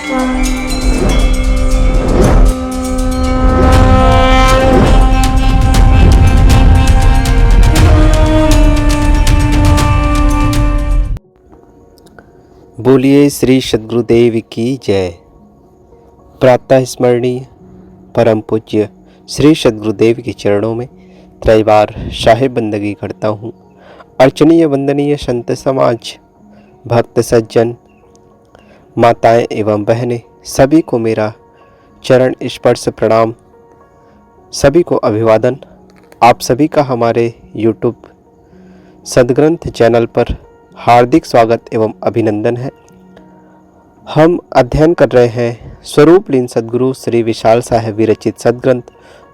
बोलिए श्री सद्गुरुदेव की जय। प्रातः स्मरणीय परम पूज्य श्री सद्गुरुदेव के चरणों में त्रैवार शाही बंदगी करता हूँ। अर्चनीय वंदनीय संत समाज, भक्त सज्जन, माताएं एवं बहनें, सभी को मेरा चरण स्पर्श प्रणाम, सभी को अभिवादन। आप सभी का हमारे YouTube सद्ग्रंथ चैनल पर हार्दिक स्वागत एवं अभिनंदन है। हम अध्ययन कर रहे हैं स्वरूप लीन सद्गुरु श्री विशाल साहेब विरचित सद्ग्रंथ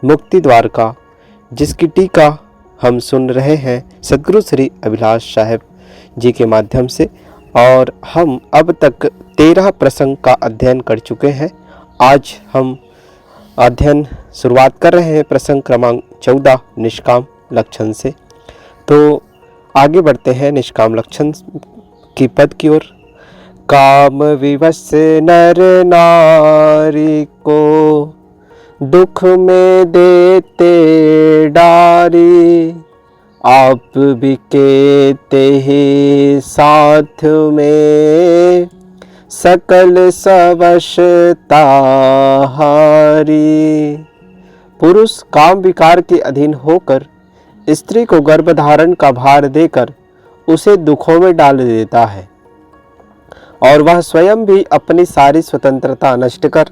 मुक्ति द्वार का, जिसकी टीका हम सुन रहे हैं सद्गुरु श्री अभिलाष साहेब जी के माध्यम से। और हम अब तक 13 प्रसंग का अध्ययन कर चुके हैं। आज हम अध्ययन शुरुआत कर रहे हैं प्रसंग क्रमांक 14 निष्काम लक्षण से। तो आगे बढ़ते हैं निष्काम लक्षण की पद की ओर। काम विवश नर नारी को दुख में देते डारी, आप भी कहते ही साथ में सकल सवशता हारी। पुरुष काम विकार के अधीन होकर स्त्री को गर्भधारण का भार देकर उसे दुखों में डाल देता है और वह स्वयं भी अपनी सारी स्वतंत्रता नष्ट कर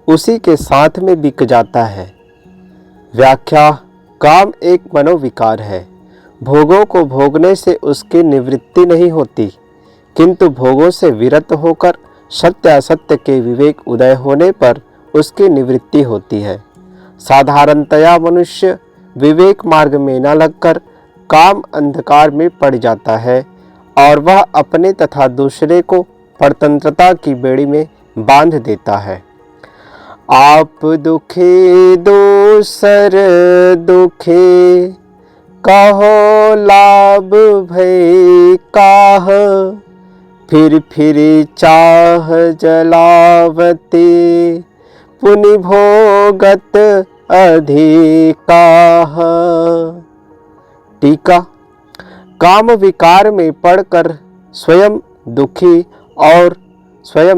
उसी के साथ में बिक जाता है। व्याख्या: काम एक मनोविकार है। भोगों को भोगने से उसकी निवृत्ति नहीं होती, किंतु भोगों से विरत होकर सत्य असत्य के विवेक उदय होने पर उसकी निवृत्ति होती है। साधारणतया मनुष्य विवेक मार्ग में न लगकर काम अंधकार में पड़ जाता है और वह अपने तथा दूसरे को परतंत्रता की बेड़ी में बांध देता है। आप दुखी दूसर दुखी, कहो लाभ भई काह, फिर चाह जलावती, पुनि भोगत अधिकाह। टीका: काम विकार में पड़कर स्वयं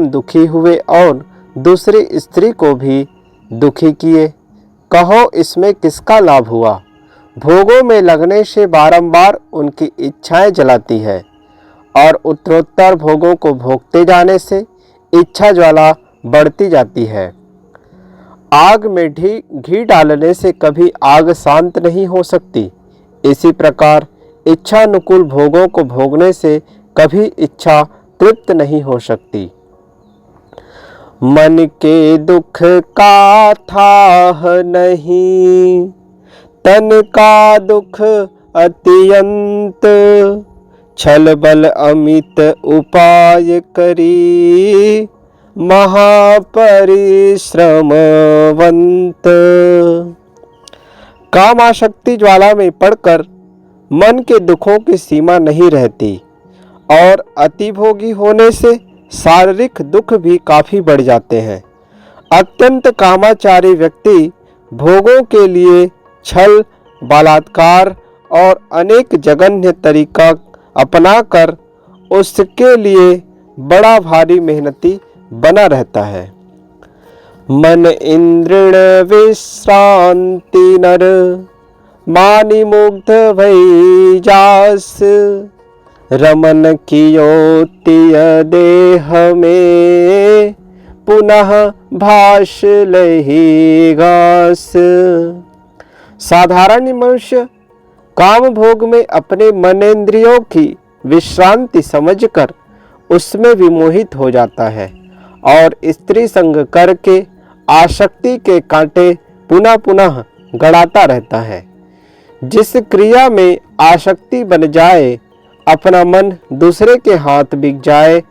दुखी हुए और दूसरी स्त्री को भी दुखी किए। कहो इसमें किसका लाभ हुआ? भोगों में लगने से बारंबार उनकी इच्छाएं जलाती है और उत्तरोत्तर भोगों को भोगते जाने से इच्छा ज्वाला बढ़ती जाती है। आग में घी डालने से कभी आग शांत नहीं हो सकती। इसी प्रकार इच्छानुकूल भोगों को भोगने से कभी इच्छा तृप्त नहीं हो सकती। मन के दुख का थाह नहीं, तन का दुख अत्यंत, छल बल अमित उपाय करी, महापरिश्रमवंत। काम आसक्ति ज्वाला में पड़कर मन के दुखों की सीमा नहीं रहती और अतिभोगी होने से शारीरिक दुख भी काफी बढ़ जाते हैं। अत्यंत कामाचारी व्यक्ति भोगों के लिए छल, बलात्कार और अनेक जघन्य तरीका अपनाकर उसके लिए बड़ा भारी मेहनती बना रहता है। मन इंद्रिण विश्रांति नर, मानि मुग्ध भई जास, रमन कियो तिय देह में, पुनः भाष लही घास। साधारण मनुष्य काम भोग में अपने मनेंद्रियों की विश्रांति समझकर उसमें विमोहित हो जाता है और स्त्री संग करके आसक्ति के कांटे पुनः पुनः गड़ाता रहता है। जिस क्रिया में आसक्ति बन जाए, अपना मन दूसरे के हाथ बिक जाए,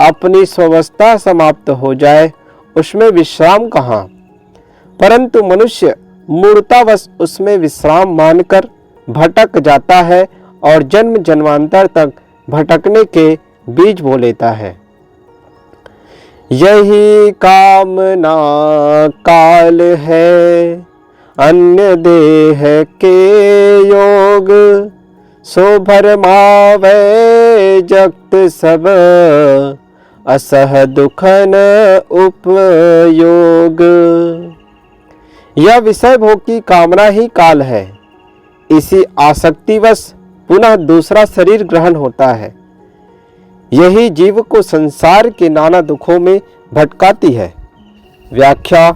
अपनी स्वावस्था समाप्त हो जाए, उसमें विश्राम कहाँ। परंतु मनुष्य मूर्तावश उसमें विश्राम मानकर भटक जाता है और जन्म जन्मांतर तक भटकने के बीज बो लेता है। यही कामना काल है, अन्य देह के योग, सो भरमावे जगत सब, असह दुखन उपयोग। यह विषय भोग की कामना ही काल है। इसी आसक्तिवश पुनः दूसरा शरीर ग्रहण होता है। यही जीव को संसार के नाना दुखों में भटकाती है। व्याख्या: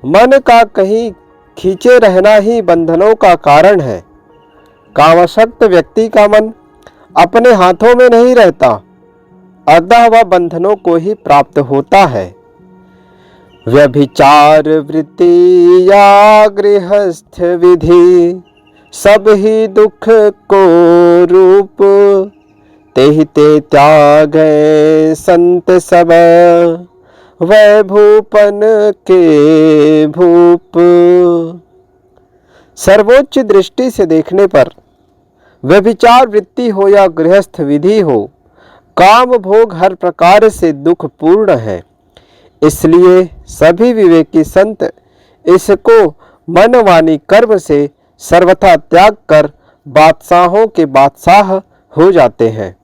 मन का कहीं खींचे रहना ही बंधनों का कारण है। कामासक्त व्यक्ति का मन अपने हाथों में नहीं रहता, अतः वह बंधनों को ही प्राप्त होता है। व्यभिचार वृत्ति या गृहस्थ विधि, सब ही दुख को रूप, तेहि ते त्यागै संत सब, वै भूपन के भूप। सर्वोच्च दृष्टि से देखने पर व्यभिचार वृत्ति हो या गृहस्थ विधि हो, काम भोग हर प्रकार से दुख पूर्ण है। इसलिए सभी विवेकी संत इसको मन वाणी कर्म से सर्वथा त्याग कर बादशाहों के बादशाह हो जाते हैं।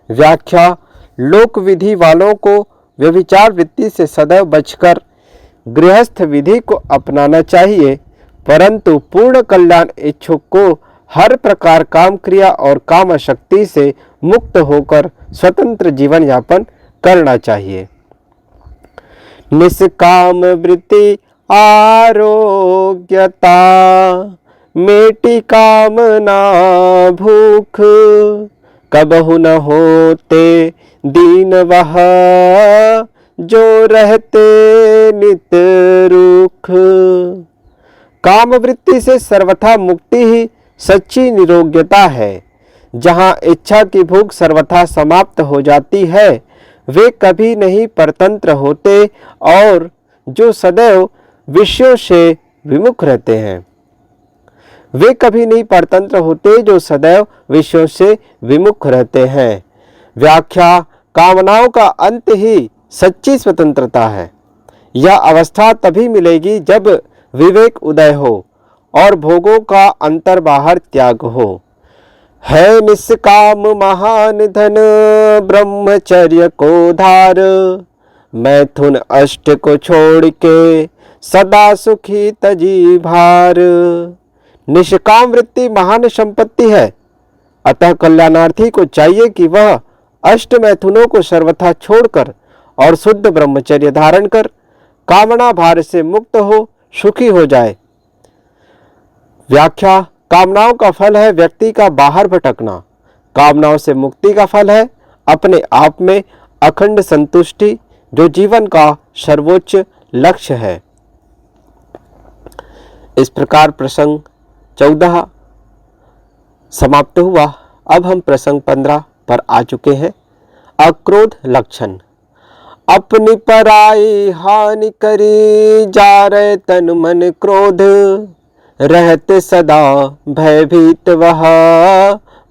व्याख्या: लोक विधि वालों को व्यभिचार वृत्ति से सदैव बचकर गृहस्थ विधि को अपनाना चाहिए, परंतु पूर्ण कल्याण इच्छुक को हर प्रकार काम क्रिया और काम शक्ति से मुक्त होकर स्वतंत्र जीवन यापन करना चाहिए। निष्काम वृत्ति आरोग्यता, मेटी कामना भूख, कबहु न होते दीन वह, जो रहते नित रुख। काम वृत्ति से सर्वथा मुक्ति ही सच्ची निरोग्यता है। जहाँ इच्छा की भूख सर्वथा समाप्त हो जाती है, वे कभी नहीं परतंत्र होते और जो सदैव विषयों से विमुख रहते हैं। वे कभी नहीं परतंत्र होते जो सदैव विषयों से विमुख रहते हैं। व्याख्या: कामनाओं का अंत ही सच्ची स्वतंत्रता है। यह अवस्था तभी मिलेगी जब विवेक उदय हो और भोगों का अंतर बाहर त्याग हो। है निष्काम महान धन, ब्रह्मचर्य को धार, मैथुन अष्ट को छोड़ के सदा सुखी तजी भार। निष्काम वृत्ति महान संपत्ति है, अतः कल्याणार्थी को चाहिए कि वह अष्ट मैथुनों को सर्वथा छोड़कर और शुद्ध ब्रह्मचर्य धारण कर कामना भार से मुक्त हो सुखी हो जाए। व्याख्या: कामनाओं का फल है व्यक्ति का बाहर भटकना, कामनाओं से मुक्ति का फल है अपने आप में अखंड संतुष्टि, जो जीवन का सर्वोच्च लक्ष्य है। इस प्रकार प्रसंग 14 समाप्त हुआ। अब हम प्रसंग 15 पर आ चुके हैं। अक्रोध लक्षण: अपनी पराई हानि करी, जा रहे तन मन क्रोध, रहते सदा भयभीत वह,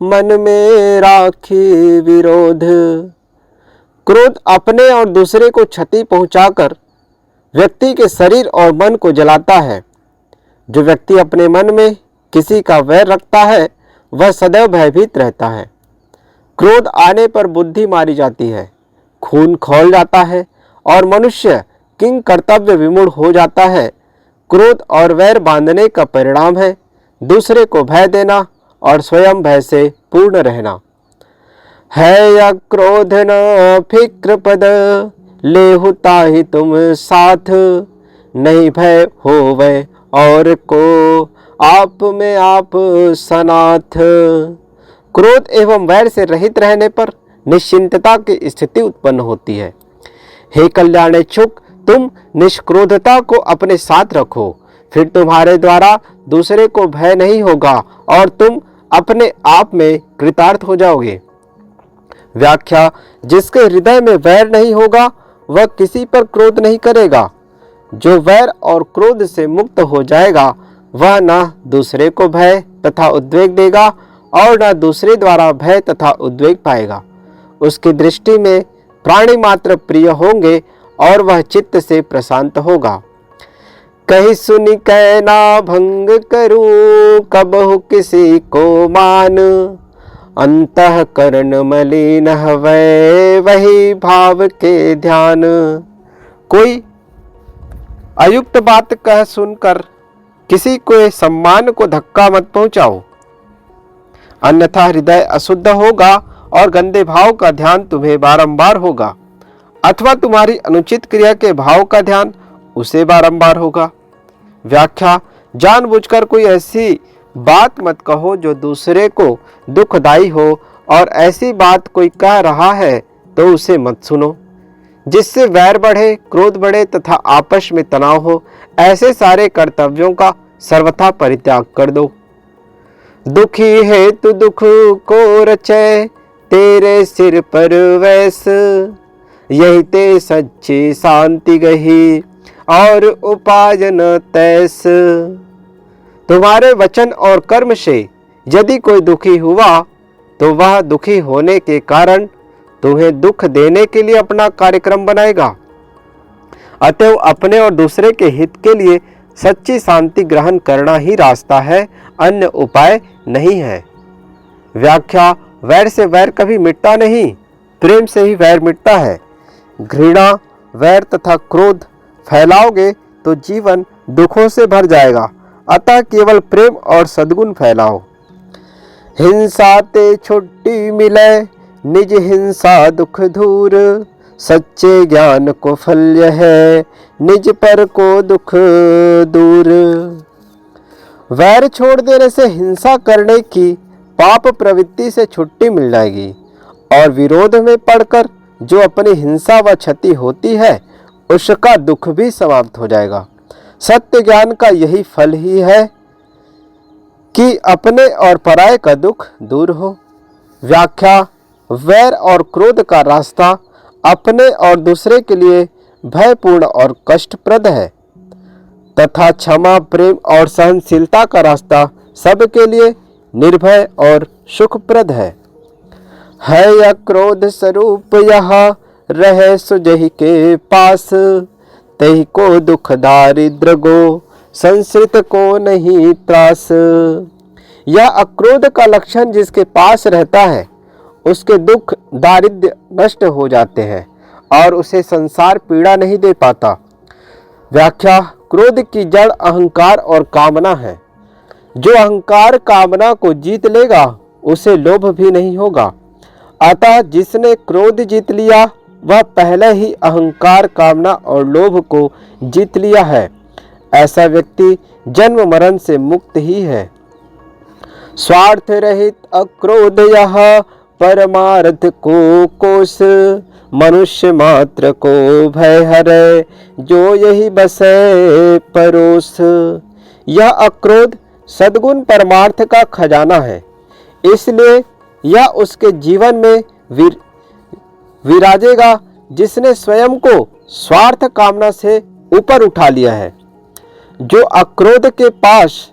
मन में राखी विरोध। क्रोध अपने और दूसरे को क्षति पहुंचाकर व्यक्ति के शरीर और मन को जलाता है। जो व्यक्ति अपने मन में किसी का वैर रखता है वह सदैव भयभीत रहता है। क्रोध आने पर बुद्धि मारी जाती है, खून खौल जाता है और मनुष्य किंग कर्तव्य विमूढ़ हो जाता है। क्रोध और वैर बांधने का परिणाम है दूसरे को भय देना और स्वयं भय से पूर्ण रहना। है या क्रोध न फिक्र पद, लेहु ताहि तुम साथ, नहीं भय होवै और को, आप में आप सनाथ। क्रोध एवं वैर से रहित रहने पर निश्चिंतता की स्थिति उत्पन्न होती है। हे कल्याणेच्छुक, तुम निष्क्रोधता को अपने साथ रखो, फिर तुम्हारे द्वारा दूसरे को भय नहीं होगा और तुम अपने आप में कृतार्थ हो जाओगे। व्याख्या: जिसके हृदय में वैर नहीं होगा वह किसी पर क्रोध नहीं करेगा। जो वैर और क्रोध से मुक्त हो जाएगा वह न दूसरे को भय तथा उद्वेग देगा और न दूसरे द्वारा भय तथा उद्वेग पाएगा। उसकी दृष्टि में प्राणी मात्र प्रिय होंगे और वह चित्त से प्रशांत होगा। कहीं सुनी कै ना भंग करूं, कबहु किसी को मान, अंतःकरण मलिन हवै, वही भाव के ध्यान। कोई अयुक्त बात कह सुनकर किसी के सम्मान को धक्का मत पहुंचाओ, अन्यथा हृदय अशुद्ध होगा और गंदे भाव का ध्यान तुम्हें बारंबार होगा, अथवा तुम्हारी अनुचित क्रिया के भाव का ध्यान उसे बारंबार होगा। व्याख्या: जानबूझकर कोई ऐसी बात मत कहो जो दूसरे को दुखदाई हो, और ऐसी बात कोई कह रहा है तो उसे मत सुनो जिससे वैर बढ़े, क्रोध बढ़े तथा आपस में तनाव हो। ऐसे सारे कर्तव्यों का सर्वथा परित्याग कर दो। दुखी है तू दुख को रचे, तेरे सिर पर वैस, यही ते सच्ची शांति गही, और उपाय न तैस। तुम्हारे वचन और कर्म से यदि कोई दुखी हुआ तो वह दुखी होने के कारण तुम्हें दुख देने के लिए अपना कार्यक्रम बनाएगा। अतएव अपने और दूसरे के हित के लिए सच्ची शांति ग्रहण करना ही रास्ता है, अन्य उपाय नहीं है। व्याख्या: वैर से वैर कभी मिटता नहीं, प्रेम से ही वैर मिटता है। घृणा, वैर तथा क्रोध फैलाओगे तो जीवन दुखों से भर जाएगा, अतः केवल प्रेम और सद्गुण फैलाओ। हिंसा ते छुट्टी मिले, निज हिंसा दुख दूर, सच्चे ज्ञान को फल है, निज पर को दुख दूर। वैर छोड़ देने से हिंसा करने की पाप प्रवृत्ति से छुट्टी मिल जाएगी, और विरोध में पड़कर जो अपनी हिंसा व क्षति होती है उसका दुख भी समाप्त हो जाएगा। सत्य ज्ञान का यही फल ही है कि अपने और पराये का दुख दूर हो। व्याख्या: वैर और क्रोध का रास्ता अपने और दूसरे के लिए भयपूर्ण और कष्टप्रद है, तथा क्षमा, प्रेम और सहनशीलता का रास्ता सबके लिए निर्भय और सुखप्रद है। यह क्रोध स्वरूप यह रहे सुजहि के पास, तही को दुख दारिद्र गो, संसृत को नहीं त्रास। यह अक्रोध का लक्षण जिसके पास रहता है उसके दुख दारिद्र्य नष्ट हो जाते हैं और उसे संसार पीड़ा नहीं दे पाता। व्याख्या: क्रोध की जड़ अहंकार और कामना है। जो अहंकार कामना को जीत लेगा उसे लोभ भी नहीं होगा, अतः जिसने क्रोध जीत लिया वह पहले ही अहंकार, कामना और लोभ को जीत लिया है। ऐसा व्यक्ति जन्म मरण से मुक्त ही है। स्वार्थ रहित अक्रोध यह परमार्थ को कोस, मनुष्य मात्र को भय हरे, जो यही बसे परोस। यह अक्रोध सद्गुण परमार्थ का खजाना है, इसलिए यह उसके जीवन में विराजेगा जिसने स्वयं को स्वार्थ कामना से ऊपर उठा लिया है। जो अक्रोध के पास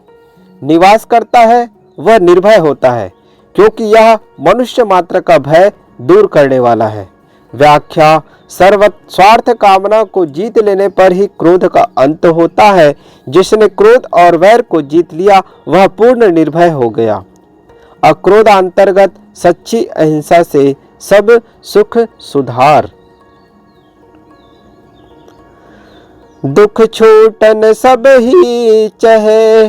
निवास करता है वह निर्भय होता है, क्योंकि यह मनुष्य मात्र का भय दूर करने वाला है। व्याख्या: स्वार्थ कामना को जीत लेने पर ही क्रोध का अंत होता है। जिसने क्रोध और वैर को जीत लिया वह पूर्ण निर्भय हो गया। अक्रोध अंतर्गत सच्ची अहिंसा से सब सुख सुधार। दुख छूटन सब ही चहे,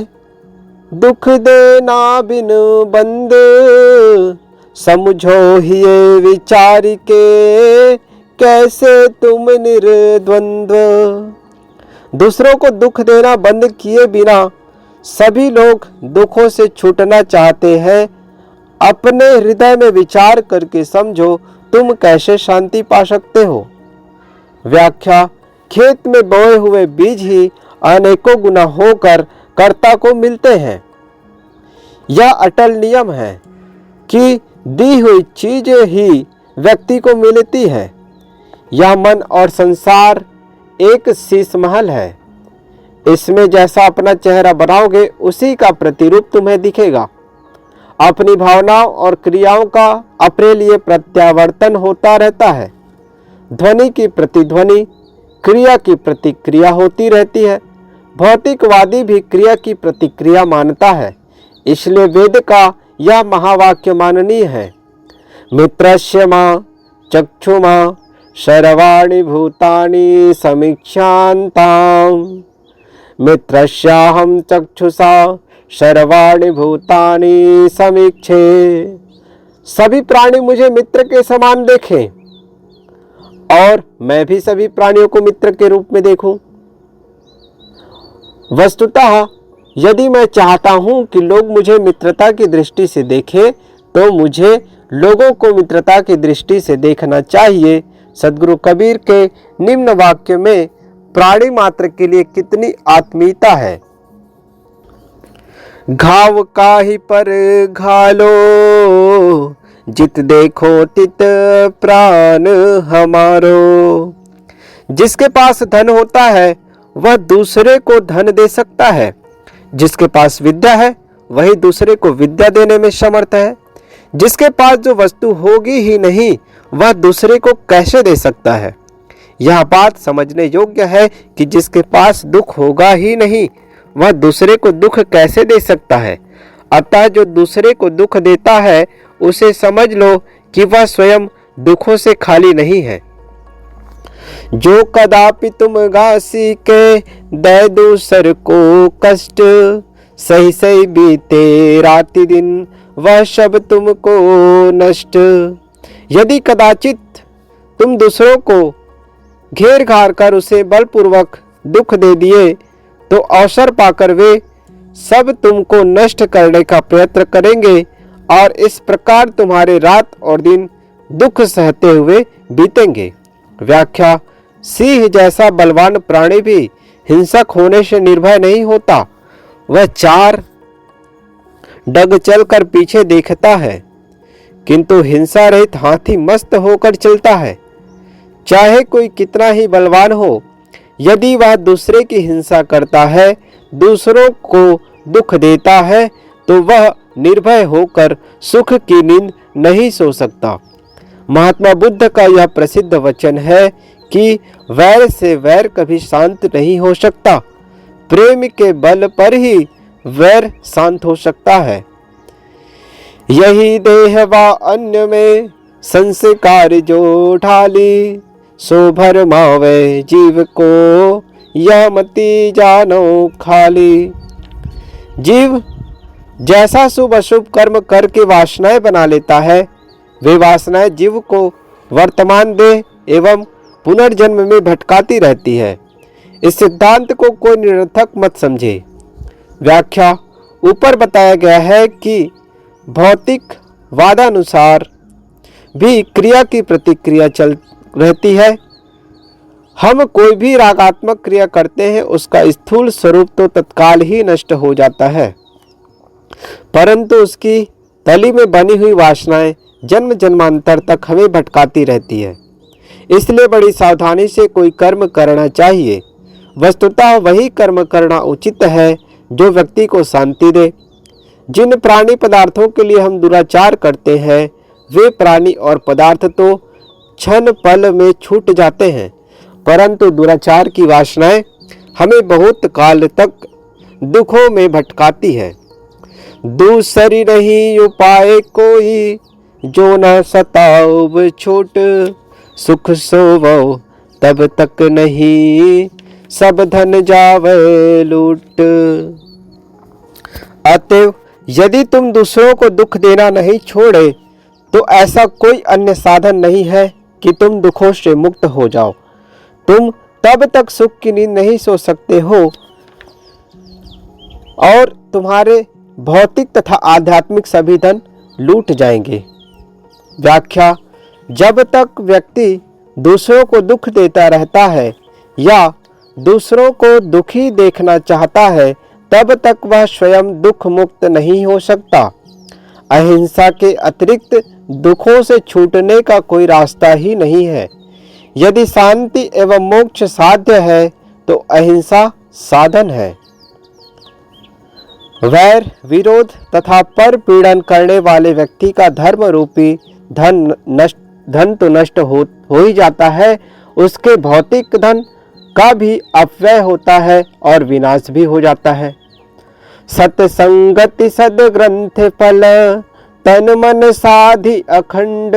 दुख देना बिन बंद, समझो ही ये विचार के, कैसे तुम निर्द्वंद्व। दूसरों को दुख देना बंद किए बिना सभी लोग दुखों से छूटना चाहते हैं। अपने हृदय में विचार करके समझो तुम कैसे शांति पा सकते हो। व्याख्या: खेत में बोए हुए बीज ही अनेकों गुना होकर कर्ता को मिलते हैं। यह अटल नियम है कि दी हुई चीज ही व्यक्ति को मिलती है। यह मन और संसार एक शीश महल है, इसमें जैसा अपना चेहरा बनाओगे उसी का प्रतिरूप तुम्हें दिखेगा। अपनी भावनाओं और क्रियाओं का अपने लिए प्रत्यावर्तन होता रहता है। ध्वनि की प्रतिध्वनि, क्रिया की प्रतिक्रिया होती रहती है। भौतिकवादी भी क्रिया की प्रतिक्रिया मानता है, इसलिए वेद का यह महावाक्य माननीय है। मित्रस्य मां चक्षुमा सर्वाणि भूतानि समीक्षान्ताम्। मित्रस्याहं चक्षुषा सर्वाणि भूतानि समीक्षे। सभी प्राणी मुझे मित्र के समान देखें और मैं भी सभी प्राणियों को मित्र के रूप में देखूं। वस्तुतः यदि मैं चाहता हूं कि लोग मुझे मित्रता की दृष्टि से देखें, तो मुझे लोगों को मित्रता की दृष्टि से देखना चाहिए। सद्गुरु कबीर के निम्न वाक्य में प्राणी मात्र के लिए कितनी आत्मीयता है। घाव काहि पर घालो, जित देखो तित प्राण हमारो। जिसके पास धन होता है वह दूसरे को धन दे सकता है। जिसके पास विद्या है वही दूसरे को विद्या देने में समर्थ है। जिसके पास जो वस्तु होगी ही नहीं वह दूसरे को कैसे दे सकता है। यह बात समझने योग्य है कि जिसके पास दुख होगा ही नहीं वह दूसरे को दुख कैसे दे सकता है। अतः जो दूसरे को दुख देता है उसे समझ लो कि वह स्वयं दुखों से खाली नहीं है। जो कदापि तुम घासी के दे दूसर को कष्ट, सही सही बीते राति दिन वह सब तुमको नष्ट। यदि कदाचित तुम दूसरों को घेर घार कर उसे बलपूर्वक दुख दे दिए, तो अवसर पाकर वे सब तुमको नष्ट करने का प्रयत्न करेंगे और इस प्रकार तुम्हारे रात और दिन दुख सहते हुए बीतेंगे। व्याख्या: सिंह जैसा बलवान प्राणी भी हिंसक होने से निर्भय नहीं होता। वह चार डग चलकर पीछे देखता है, किंतु हिंसा रहित हाथी मस्त होकर चलता है। चाहे कोई कितना ही बलवान हो, यदि वह दूसरे की हिंसा करता है, दूसरों को दुख देता है, तो वह निर्भय होकर सुख की नींद नहीं सो सकता। महात्मा बुद्ध का यह प्रसिद्ध वचन है कि वैर से वैर कभी शांत नहीं हो सकता, प्रेम के बल पर ही वैर शांत हो सकता है। यही देह व अन्य में संस्कार जो ढाली, सो भरमावे जीव को यह मति जानो खाली। जीव जैसा शुभ अशुभ कर्म करके वासनाएं बना लेता है, वे वासनाएं जीव को वर्तमान देह एवं पुनर्जन्म में भटकाती रहती है। इस सिद्धांत को कोई निरर्थक मत समझे। व्याख्या: ऊपर बताया गया है कि भौतिक वादानुसार भी क्रिया की प्रतिक्रिया चल रहती है। हम कोई भी रागात्मक क्रिया करते हैं, उसका स्थूल स्वरूप तो तत्काल ही नष्ट हो जाता है, परंतु उसकी तली में बनी हुई वासनाएं जन्म जन्मांतर तक हमें भटकाती रहती है। इसलिए बड़ी सावधानी से कोई कर्म करना चाहिए। वस्तुतः वही कर्म करना उचित है जो व्यक्ति को शांति दे। जिन प्राणी पदार्थों के लिए हम दुराचार करते हैं, वे प्राणी और पदार्थ तो क्षण पल में छूट जाते हैं, परंतु दुराचार की वासनाएं हमें बहुत काल तक दुखों में भटकाती है। दूसरी नहीं उपाय कोई, जो न सताओ छोट, सुख सोवो तब तक नहीं, सब धन जावे लूट। अतएव यदि तुम दूसरों को दुख देना नहीं छोड़े, तो ऐसा कोई अन्य साधन नहीं है कि तुम दुखों से मुक्त हो जाओ। तुम तब तक सुख की नींद नहीं सो सकते हो और तुम्हारे भौतिक तथा आध्यात्मिक सभी धन लूट जाएंगे। व्याख्या: जब तक व्यक्ति दूसरों को दुख देता रहता है या दूसरों को दुखी देखना चाहता है, तब तक वह स्वयं दुख मुक्त नहीं हो सकता। अहिंसा के अतिरिक्त दुखों से छूटने का कोई रास्ता ही नहीं है। यदि शांति एवं मोक्ष साध्य है तो अहिंसा साधन है। वैर, विरोध तथा पर पीड़न करने वाले व्यक्ति का धर्म रूपी धन तो नष्ट हो ही जाता है, उसके भौतिक धन का भी अपव्यय होता है और विनाश भी हो जाता है। सत्संगति सद्ग्रंथ फल, तन मन साधि अखंड,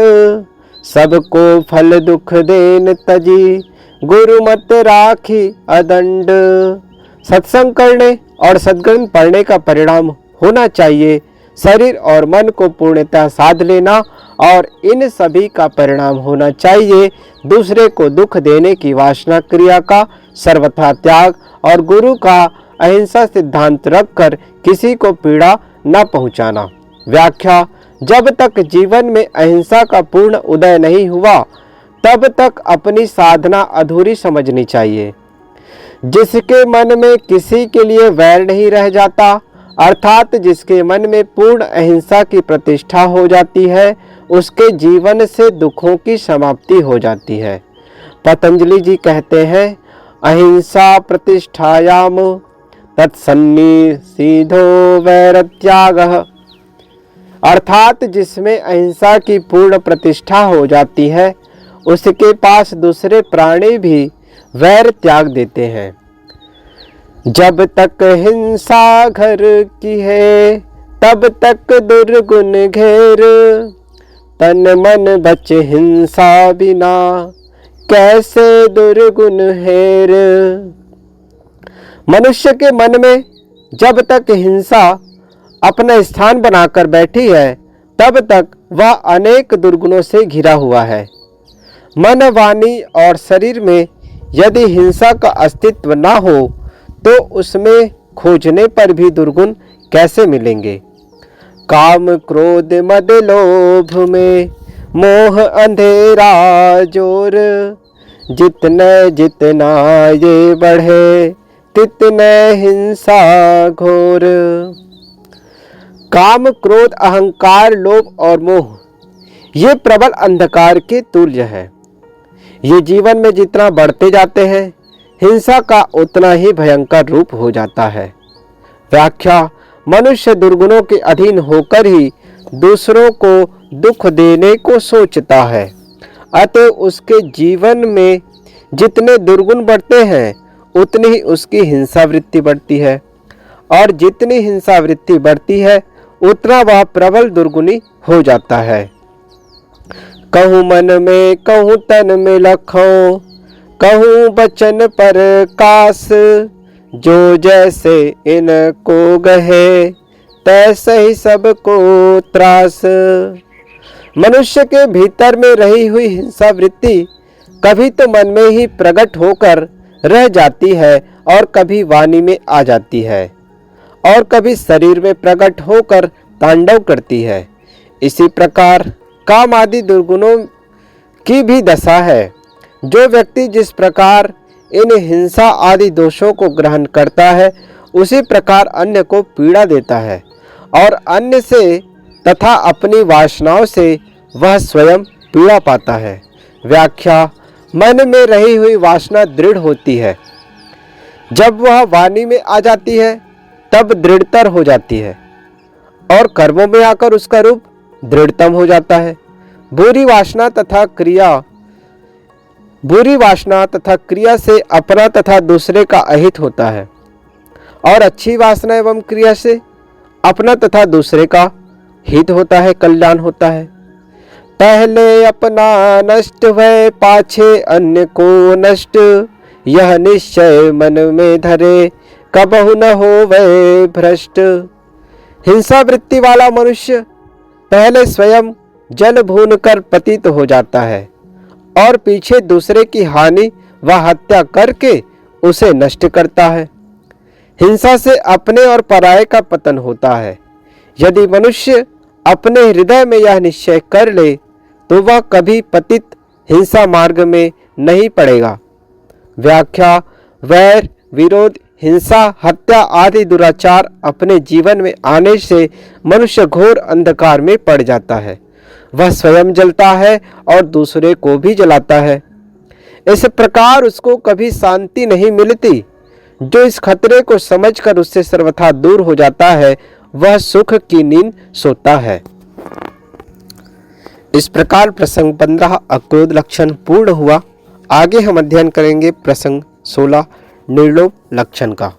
सबको फल दुख देन तजी, गुरु मत राखी अदंड। सत्संग करने और सद्ग्रंथ पढ़ने का परिणाम होना चाहिए शरीर और मन को पूर्णतः साध लेना, और इन सभी का परिणाम होना चाहिए दूसरे को दुख देने की वासना क्रिया का सर्वथा त्याग, और गुरु का अहिंसा सिद्धांत रखकर किसी को पीड़ा न पहुंचाना। व्याख्या: जब तक जीवन में अहिंसा का पूर्ण उदय नहीं हुआ तब तक अपनी साधना अधूरी समझनी चाहिए। जिसके मन में किसी के लिए वैर नहीं रह जाता, अर्थात जिसके मन में पूर्ण अहिंसा की प्रतिष्ठा हो जाती है, उसके जीवन से दुखों की समाप्ति हो जाती है। पतंजलि जी कहते हैं, अहिंसा प्रतिष्ठायाम तत्सन्निसीधो वैरत्यागः, अर्थात जिसमें अहिंसा की पूर्ण प्रतिष्ठा हो जाती है उसके पास दूसरे प्राणी भी वैर त्याग देते हैं। जब तक हिंसा घर की है तब तक दुर्गुण घेर, तन मन बचे हिंसा बिना कैसे दुर्गुण हेर। मनुष्य के मन में जब तक हिंसा अपना स्थान बनाकर बैठी है तब तक वह अनेक दुर्गुणों से घिरा हुआ है। मन, वाणी और शरीर में यदि हिंसा का अस्तित्व न हो तो उसमें खोजने पर भी दुर्गुण कैसे मिलेंगे। काम क्रोध मद लोभ में मोह अंधेरा जोर, जितने जितना ये बढ़े तितने हिंसा घोर। काम, क्रोध, अहंकार, लोभ और मोह ये प्रबल अंधकार के तुल्य है। ये जीवन में जितना बढ़ते जाते हैं हिंसा का उतना ही भयंकर रूप हो जाता है। व्याख्या: मनुष्य दुर्गुणों के अधीन होकर ही दूसरों को दुख देने को सोचता है, अतः उसके जीवन में जितने दुर्गुण बढ़ते हैं उतनी ही उसकी हिंसा वृत्ति बढ़ती है, और जितनी हिंसा वृत्ति बढ़ती है उतना वह प्रबल दुर्गुणी हो जाता है। कहूँ मन में कहूँ तन में लखों, कहूँ बचन पर कास, जो जैसे इनको गहे तैसे ही सबको त्रास। मनुष्य के भीतर में रही हुई हिंसा वृत्ति कभी तो मन में ही प्रकट होकर रह जाती है और कभी वाणी में आ जाती है और कभी शरीर में प्रकट होकर तांडव करती है। इसी प्रकार काम आदि दुर्गुणों की भी दशा है। जो व्यक्ति जिस प्रकार इन हिंसा आदि दोषों को ग्रहण करता है उसी प्रकार अन्य को पीड़ा देता है और अन्य से तथा अपनी वासनाओं से वह स्वयं पीड़ा पाता है। व्याख्या: मन में रही हुई वासना दृढ़ होती है, जब वह वाणी में आ जाती है तब दृढ़तर हो जाती है और कर्मों में आकर उसका रूप दृढ़तम हो जाता है। बुरी वासना तथा क्रिया से अपना तथा दूसरे का अहित होता है और अच्छी वासना एवं क्रिया से अपना तथा दूसरे का हित होता है, कल्याण होता है। पहले अपना नष्ट भय पाछे अन्य को नष्ट, यह निश्चय मन में धरे कबहु न होवे भ्रष्ट। हिंसा वृत्ति वाला मनुष्य पहले स्वयं जल भून कर पतित हो जाता है और पीछे दूसरे की हानि व हत्या करके उसे नष्ट करता है। हिंसा से अपने और पराये का पतन होता है। यदि मनुष्य अपने हृदय में यह निश्चय कर ले तो वह कभी पतित हिंसा मार्ग में नहीं पड़ेगा। व्याख्या: वैर, विरोध, हिंसा, हत्या आदि दुराचार अपने जीवन में आने से मनुष्य घोर अंधकार में पड़ जाता है। वह स्वयं जलता है और दूसरे को भी जलाता है। इस प्रकार उसको कभी शांति नहीं मिलती। जो इस खतरे को समझकर उससे सर्वथा दूर हो जाता है वह सुख की नींद सोता है। इस प्रकार प्रसंग 15 अक्रोध लक्षण पूर्ण हुआ। आगे हम अध्ययन करेंगे प्रसंग 16 निर्लोभ लक्षण का